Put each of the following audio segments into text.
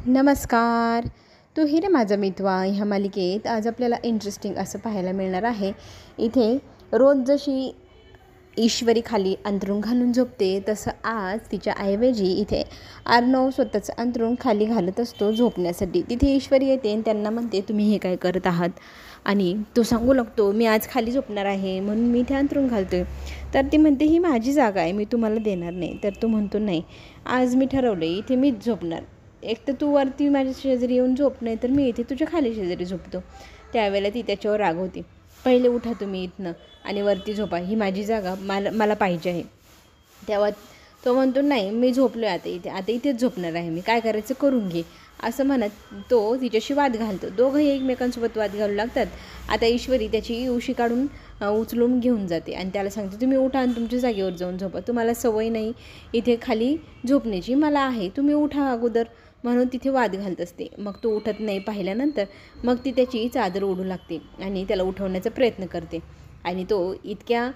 नमस्कार. तू ही रे माझा मितवा ह्या मालिकेत आज आपल्याला इंटरेस्टिंग असं पाहायला मिळणार आहे. इथे रोज जशी ईश्वरी खाली अंथरूण घालून झोपते तसं आज तिच्या ऐवजी इथे अर्णव स्वतःचं अंथरूण खाली घालत असतो झोपण्यासाठी. तिथे ईश्वरी येते आणि त्यांना म्हणते, तुम्ही हे काय करत आहात? आणि तो सांगू लागतो, मी आज खाली झोपणार आहे म्हणून मी इथे अंथरूण घालतोय. तर ती म्हणते, ही माझी जागा आहे, मी तुम्हाला देणार नाही. तर तो म्हणतो, नाही, आज मी ठरवलं इथे मीच झोपणार. एक तर तू वरती माझ्या शेजारी येऊन झोप, नाही तर मी इथे तुझ्या खाली शेजारी झोपतो. त्यावेळेला ती त्याच्यावर रागवते, पहिले उठा तुम्ही इथनं आणि वरती झोपा, ही माझी जागा मला पाहिजे आहे. तेव्हा तो म्हणतो, नाही, मी झोपलो आहे आता इथेच झोपणार आहे, मी काय करायचं करून घे, असं म्हणत तो तिच्याशी वाद घालतो. दोघंही एकमेकांसोबत वाद घालू लागतात. आता ईश्वरी त्याची उशी काढून उचलून घेऊन जाते आणि त्याला सांगते, तुम्ही उठा आणि तुमच्या जागेवर जाऊन झोपा, तुम्हाला सवय नाही इथे खाली झोपण्याची, मला आहे, तुम्ही उठा अगोदर, म्हणून तिथे वाद घालत असते. मग तो उठत नाही. पाहिल्यानंतर मग ती त्याची चादर ओढू लागते आणि त्याला उठवण्याचा प्रयत्न करते आणि तो इतक्या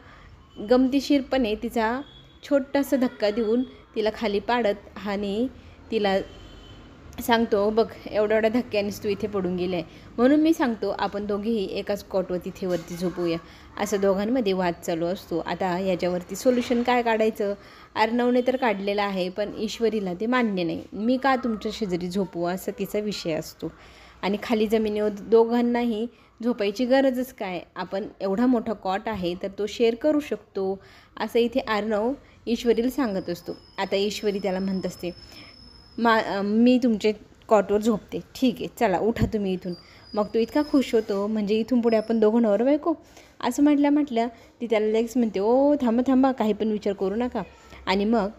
गमतीशीरपणे तिचा छोटासा धक्का देऊन तिला खाली पाडत आणि तिला सांगतो, बघ, एवढ्या धक्क्यानेच तू इथे पडून गेले आहे, म्हणून मी सांगतो आपण दोघेही एकाच कॉटवर तिथे वरती झोपूया. असं दोघांमध्ये वाद चालू असतो. आता याच्यावरती सोल्युशन काय काढायचं? अर्णवने तर काढलेलं आहे, पण ईश्वरीला ते मान्य नाही. मी का तुमच्या शेजारी झोपू, असा तिचा विषय असतो. आणि खाली जमिनीवर दोघांनाही झोपायची गरजच काय, आपण एवढा मोठा कॉट आहे तर तो शेअर करू शकतो, असं इथे अर्णव ईश्वरीला सांगत असतो. आता ईश्वरी त्याला म्हणत असते, मी तुमचे कॉटवर झोपते, ठीक आहे, चला उठा तुम्ही इथून. मग तो इतका खुश होतो, म्हणजे इथून पुढे आपण दोघं नवरा बायको, असं म्हटल्या ती त्याला लगेच म्हणते, ओ थांबा, काही पण विचार करू नका. आणि मग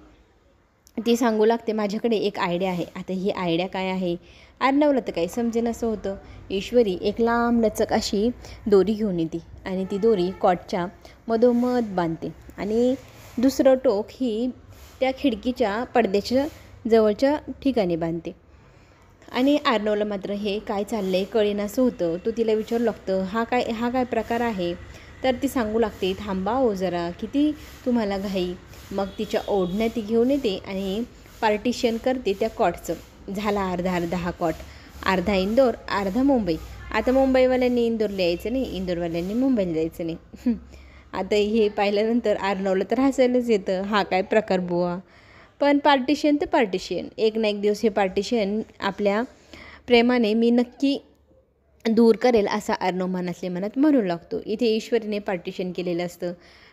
ती सांगू लागते, माझ्याकडे एक आयडिया आहे. आता ही आयडिया काय आहे? अर्णवला तर काही समजेन असं होतं. ईश्वरी एक लांब लचक अशी दोरी घेऊन येते आणि ती दोरी कॉटच्या मधोमध बांधते आणि दुसरं टोक ही त्या खिडकीच्या पडद्याच्या जवळच्या ठिकाणी बांधते. आणि अर्णवला मात्र हे काय चाललं आहे कळेनासं होतं. तो तिला विचारू लागतं, हा काय प्रकार आहे? तर ती सांगू लागते, थांबा ओ जरा, किती तुम्हाला घाई. मग तिच्या ओढण्यात ती घेऊन येते आणि पार्टिशन करते त्या कॉटचं. झाला अर्धा हा कॉट, अर्धा इंदोर अर्धा मुंबई. आता मुंबईवाल्यांनी इंदोरला यायचं नाही, इंदोरवाल्यांनी मुंबईला जायचं नाही. आता हे पाहिल्यानंतर अर्णवला तर हसायलाच येतं, हा काय प्रकार बुवा. पण पार्टिशन तर पार्टिशन, एक ना एक दिवस हे पार्टिशन आपल्या प्रेमाने मी नक्की दूर करेल, असा अर्णव मनातल्या मनात म्हणू लागतो. इथे ईश्वरीने पार्टिशन केलेलं असतं.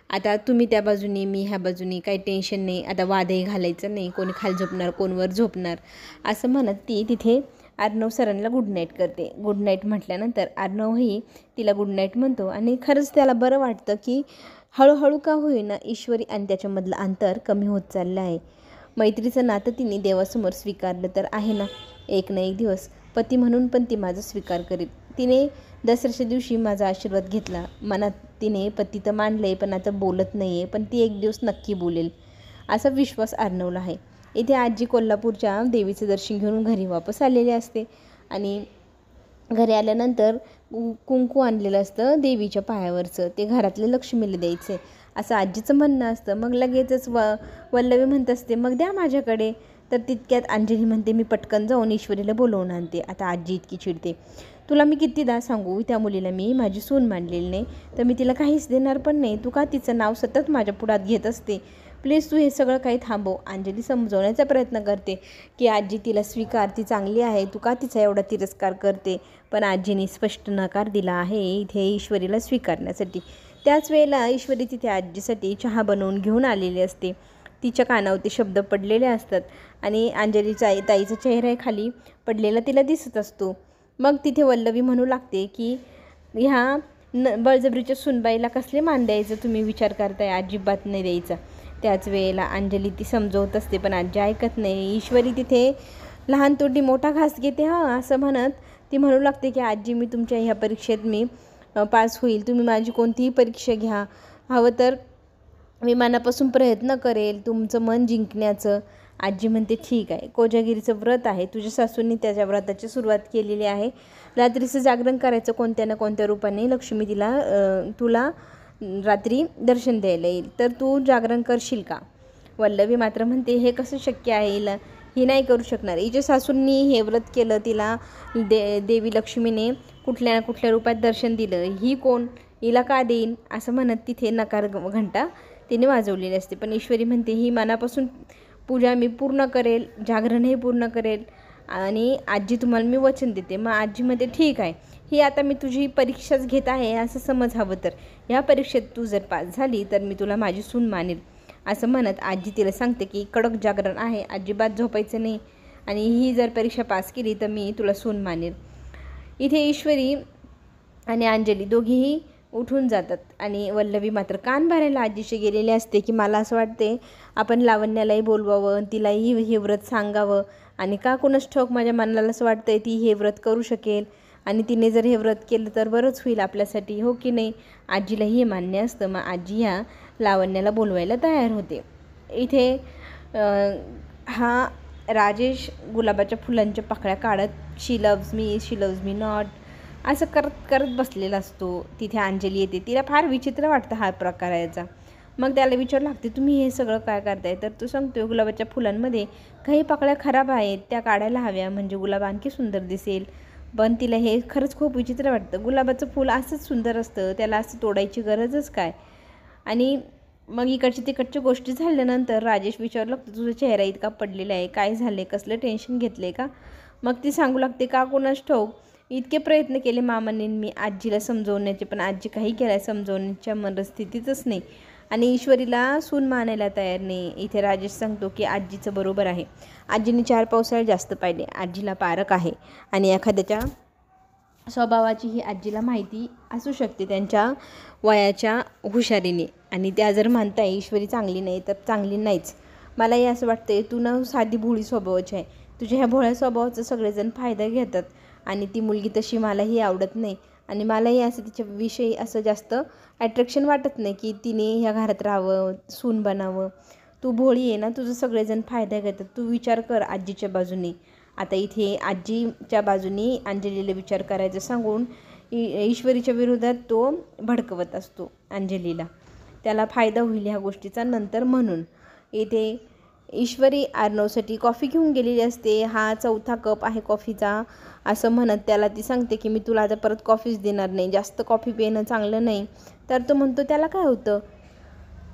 आता तुम्ही त्या बाजूनी, मी ह्या बाजूनी, काही टेन्शन नाही, आता वादही घालायचं नाही, कोणी खाली झोपणार कोण वर झोपणार, असं म्हणत ती तिथे अर्णव सरांना गुड नाईट करते. गुड नाईट म्हटल्यानंतर अर्णवही तिला गुड नाईट म्हणतो आणि खरंच त्याला बरं वाटतं की हळूहळू का होईना ईश्वरी आणि त्याच्यामधलं अंतर कमी होत चाललं आहे. मैत्रीचं नातं तिने देवासमोर स्वीकारलं तर आहे ना, एक ना एक दिवस पती म्हणून पण ती माझा स्वीकार करेल. तिने दसऱ्याच्या दिवशी माझा आशीर्वाद घेतला, मनात तिने पती तर मानलं आहे, पण आता बोलत नाही आहे, पण ती एक दिवस नक्की बोलेल, असा विश्वास अर्णवला आहे. इथे आजी कोल्हापूरच्या देवीचं दर्शन घेऊन घरी वापस आलेले असते आणि घरी आल्यानंतर कुंकू आणलेलं असतं देवीच्या पायावरचं, ते घरातल्या लक्ष्मीला द्यायचं असं आजीचं म्हणणं असतं. मग लगेचच वल्लवी म्हणत असते, मग द्या माझ्याकडे. तर तितक्यात अंजली म्हणते, मी पटकन जाऊन ईश्वरीला बोलवून आणते. आता आजी इतकी चिडते, तुला मी कितीदा सांगू, त्या मुलीला मी माझी सून मानलेली नाही, तर मी तिला काहीच देणार पण नाही, तू का तिचं नाव सतत माझ्या पुढात घेत असते, प्लीज तू हे सगळं काही थांबव. अंजली समजवण्याचा प्रयत्न करते की आजी तिला स्वीकार, ती चांगली आहे, तू का तिचा एवढा तिरस्कार करते. पण आजीने स्पष्ट नकार दिला आहे इथे ईश्वरीला स्वीकारण्यासाठी. त्याच वेळेला ईश्वरी तिथे आजीसाठी चहा बनवून घेऊन आलेली असते. तिच्या कानावरती शब्द पडलेले असतात आणि अंजलीचा ताईचा चेहरा खाली पडलेला तिला दिसत असतो. मग तिथे वल्लवी म्हणू लागते की ह्या बळजबरीच्या सुनबाईला कसले मान द्यायचं तुम्ही विचार करताय, अजिबात नाही द्यायचा. त्याच वेळेला अंजली ती समजवत असते, पण आजी ऐकत नाही. ईश्वरी तिथे लहान तोटी मोठा घास घेते, हां असं म्हणत ती म्हणू लागते की आजी, मी तुमच्या ह्या परीक्षेत मी पास होईल, तुम्ही माझी कोणतीही परीक्षा घ्या, हवं तर मी मनापासून प्रयत्न करेल तुमचं मन जिंकण्याचं. आजी म्हणते, ठीक आहे, कोजागिरीचं व्रत आहे, तुझ्या सासूंनी त्याच्या व्रताची सुरुवात केलेली आहे, रात्रीचं जागरण करायचं कोणत्या ना कोणत्या रूपाने, लक्ष्मी तुला रात्री दर्शन द्यायला येईल, तर तू जागरण करशील का? वल्लवी मात्र म्हणते, हे कसं शक्य आहे, ही नाही करू शकणार. हिच्या सासूंनी हे व्रत केलं, तिला देवी लक्ष्मीने कुठल्या ना कुठल्या रूपात दर्शन दिलं. ही कोण, हिला का देईन असं म्हणत तिथे नकार घंटा तिने वाजवलेली असते. पण ईश्वरी म्हणते ही मनापासून पूजा मी पूर्ण करेल, जागरणही पूर्ण करेल आणि आजी तुम्हाला मी वचन देते. मग आजी म्हणते ठीक आहे, ही आता मी तुझी परीक्षाच घेत आहे असं समज. हवं तर या परीक्षेत तू जर पास झाली तर मी तुला माझी सून मानेल असं म्हणत आजी तिला सांगते की कडक जागरण आहे, अजिबात झोपायचं नाही आणि ही जर परीक्षा पास केली तर मी तुला सून मानेल. इथे ईश्वरी आणि अंजली दोघीही उठून जातात आणि वल्लवी मात्र कान भरायला आजीशी गेलेले असते की मला असं वाटते आपण लावण्यालाही बोलवावं, तिलाही हे व्रत सांगावं आणि का कोणास ठाऊक माझ्या मनाला असं वाटतंय ती हे व्रत करू शकेल आणि तिने जर हे व्रत केलं तर बरंच होईल आपल्यासाठी, हो की नाही. आजीलाही हे मान्य असतं. मग आजी ह्या लावण्याला बोलवायला तयार होते. इथे हा राजेश गुलाबाच्या फुलांच्या पाकळ्या काढत शी लव्ज मी नॉट असं करत करत बसलेला असतो. तिथे अंजली येते, तिला फार विचित्र वाटतं हा प्रकार याचा. मग त्याला विचार लागते तुम्ही हे सगळं काय करताय. तर तो सांगतो गुलाबाच्या फुलांमध्ये काही पाकळ्या खराब आहेत, त्या काढायला हव्या म्हणजे गुलाब आणखी सुंदर दिसेल. पण तिला हे खरंच खूप विचित्र वाटतं. गुलाबाचं फूल असंच सुंदर असतं, त्याला असं तोडायची गरजच काय. आणि मग इकडची तिकडची गोष्टी झाल्यानंतर राजेश विचारू लागतो तुझा चेहरा इतका पडलेला आहे, काय झाले, कसलं टेन्शन घेतले का. मग ती सांगू लागते का कोणास ठाऊक इतके प्रयत्न केले मामांनी मी आजीला समजवण्याचे, पण आजी काही केल्या समजवण्याच्या मनस्थितीतच नाही आणि ईश्वरीला सून मानायला तयार नाही. इथे राजेश सांगतो की आजीचं बरोबर आहे, आजीने 4 पावसाळे जास्त पाहिले, आजीला पारख आहे आणि एखाद्याच्या स्वभावाची ही आजीला माहिती असू शकते त्यांच्या वयाच्या हुशारीने. आणि त्या जर म्हणताय ईश्वरी चांगली नाही तर चांगली नाहीच. मलाही असं वाटतंय तू ना साधी भोळी स्वभावाची आहे, तुझ्या ह्या भोळ्या स्वभावाचा सगळेजण फायदा घेतात आणि ती मुलगी तशी मलाही आवडत नाही आणि मलाही असं तिच्याविषयी असं जास्त अट्रॅक्शन वाटत नाही की तिने ह्या घरात राहावं, सून बनावं. तू भोळी आहे ना, तुझं सगळेजण फायदा घेतात, तू विचार कर आजीच्या बाजूने. आता इथे आजीच्या बाजूने अंजलीला विचार करायचं सांगून ईश्वरीच्या विरोधात तो भडकवत असतो अंजलीला, त्याला फायदा होईल ह्या गोष्टीचा नंतर म्हणून. इथे ईश्वरी अर्णवसाठी कॉफी घेऊन गेलेली असते. हा 4था कप आहे कॉफीचा असं म्हणत त्याला ती सांगते की मी तुला आता परत कॉफीच देणार नाही, जास्त कॉफी पिणं चांगलं नाही. तर तो म्हणतो त्याला काय होतं,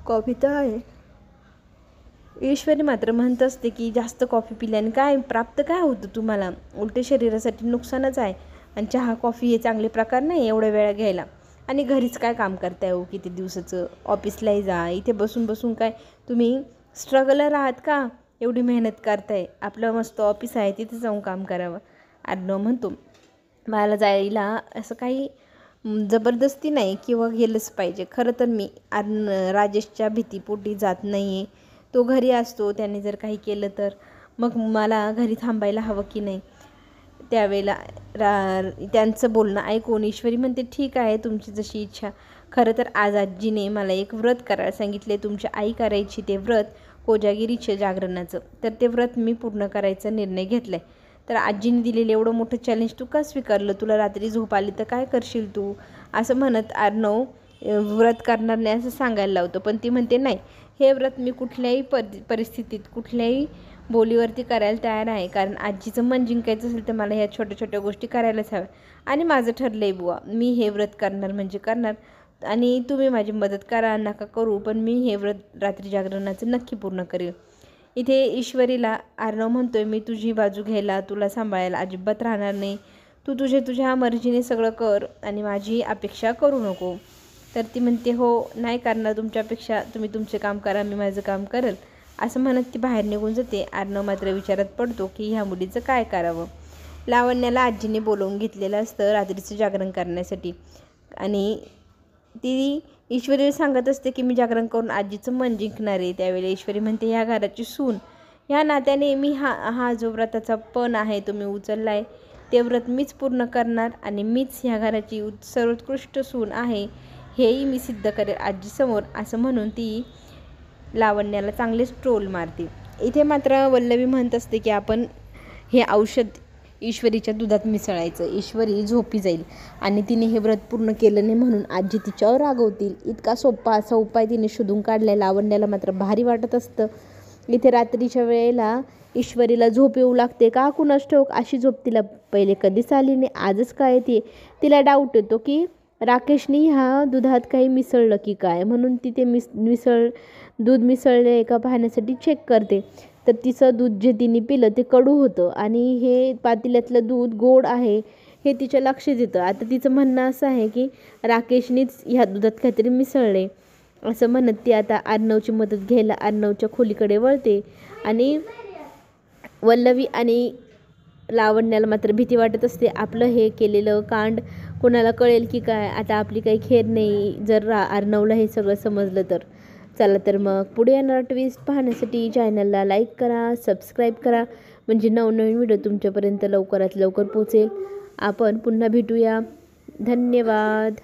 कॉफी तर आहे. ईश्वरी मात्र म्हणत असते की जास्त कॉफी पिल्याने काय प्राप्त काय होतं तुम्हाला, उलटे शरीरासाठी नुकसानच आहे आणि चहा कॉफी हे चांगले प्रकार नाही एवढ्या वेळा घ्यायला. आणि घरीच काय काम करताय हो किती दिवसाचं, ऑफिसलाही जा, इथे बसून बसून काय तुम्ही स्ट्रगलर आहात का, एवढी मेहनत करताय, आपलं मस्त ऑफिस आहे तिथे जाऊन काम करावं. अर्णव म्हणतो मला जायला असं काही जबरदस्ती नाही किंवा गेलंच पाहिजे. खरं तर मी राजेशच्या भीतीपोटी जात नाही आहे, तो घरी असतो, त्याने जर काही केलं तर मग मला घरी थांबायला हवं की नाही. त्यावेळेला त्यांचं बोलणं ऐकून ईश्वरी म्हणते ठीक आहे तुमची जशी इच्छा. खरं तर आज आजीने मला एक व्रत करायला सांगितले, तुमची आई करायची ते व्रत कोजागिरीचे जागरणाचं, तर ते व्रत मी पूर्ण करायचा निर्णय घेतला आहे. तर आजीने दिलेलं एवढं मोठं चॅलेंज तू का स्वीकारलं, तुला रात्री झोप आली तर काय करशील तू असं म्हणत अर्णव व्रत करणार नाही असं सांगायला लावतो. पण ती म्हणते नाही, हे व्रत मी कुठल्याही परिस्थितीत कुठल्याही बोलीवरती करायला तयार आहे, कारण आजीचं मन जिंकायचं असेल तर मला ह्या छोट्या छोट्या गोष्टी करायलाच हव्या आणि माझं ठरलं आहे बुवा, मी हे व्रत करणार म्हणजे करणार आणि तुम्ही माझी मदत करा नका करू, पण मी हे व्रत रात्री जागरणाचं नक्की पूर्ण करेल. इथे ईश्वरीला अर्णव म्हणतोय मी तुझी बाजू घ्यायला तुला सांभाळायला अजिबात राहणार नाही, तू तुझ्या मर्जीने सगळं कर आणि माझी अपेक्षा करू नको. तर ती म्हणते हो नाही करणार तुमच्यापेक्षा, तुम्ही तुमचे काम करा मी माझं काम करेल असं म्हणत ती बाहेर निघून जाते. अर्णव मात्र विचारात पडतो की ह्या मुलीचं काय करावं. लावण्याला आजीने बोलवून घेतलेलं असतं रात्रीचं जागरण करण्यासाठी आणि ती ईश्वरीला सांगत असते की मी जागरण करून आजीचं मन जिंकणार आहे. त्यावेळेला ईश्वरी म्हणते ह्या घराची सून ह्या नात्याने मी हा जो व्रताचा पण आहे तो मी उचलला आहे, ते व्रत मीच पूर्ण करणार आणि मीच ह्या घराची सर्वोत्कृष्ट सून आहे हेही मी सिद्ध करेल आजीसमोर असं म्हणून ती लावण्याला चांगलेच ट्रोल मारते. इथे मात्र वल्लवी म्हणत असते की आपण हे औषध ईश्वरीच्या दुधात मिसळायचं, ईश्वरी झोपी जाईल आणि तिने हे व्रत पूर्ण केलं नाही म्हणून आजी तिच्यावर रागवतील. इतका सोपा असा उपाय तिने शोधून काढलाय. लावण्याला मात्र भारी वाटत असतं इथे रात्रीच्या वेळेला ईश्वरीला झोप येऊ लागते का कुणास ठाऊक, अशी झोप तिला पहिले कधीच आली नाही, आजच काय येते. तिला डाऊट येतो की राकेशने ह्या दुधात काही मिसळलं की काय, म्हणून ती ते दूध मिसळले का पाहण्यासाठी चेक करते. तर तिचं दूध जे तिने पिलं ते कडू होतं आणि हे पातेल्यातलं दूध गोड आहे हे तिच्या लक्षात येतं. आता तिचं म्हणणं असं आहे की राकेशनेच ह्या दुधात काहीतरी मिसळले असं म्हणत ती आता अर्णवची मदत घ्यायला अर्णवच्या खोलीकडे वळते. आणि वल्लवी आणि लावण्याला मात्र भीती वाटत असते, आपलं हे केलेलं कांड कोणाला कळेल की काय, आता आपली काही खेर नाही जर अर्णवला हे सगळं समजलं तर. चला तर मग पुढे येणारा ट्विस्ट पाहण्यासाठी चॅनलला लाईक करा, सबस्क्राईब करा, म्हणजे नवनवीन व्हिडिओ तुमच्यापर्यंत लवकरात लवकर पोहोचेल. आपण पुन्हा भेटूया. धन्यवाद.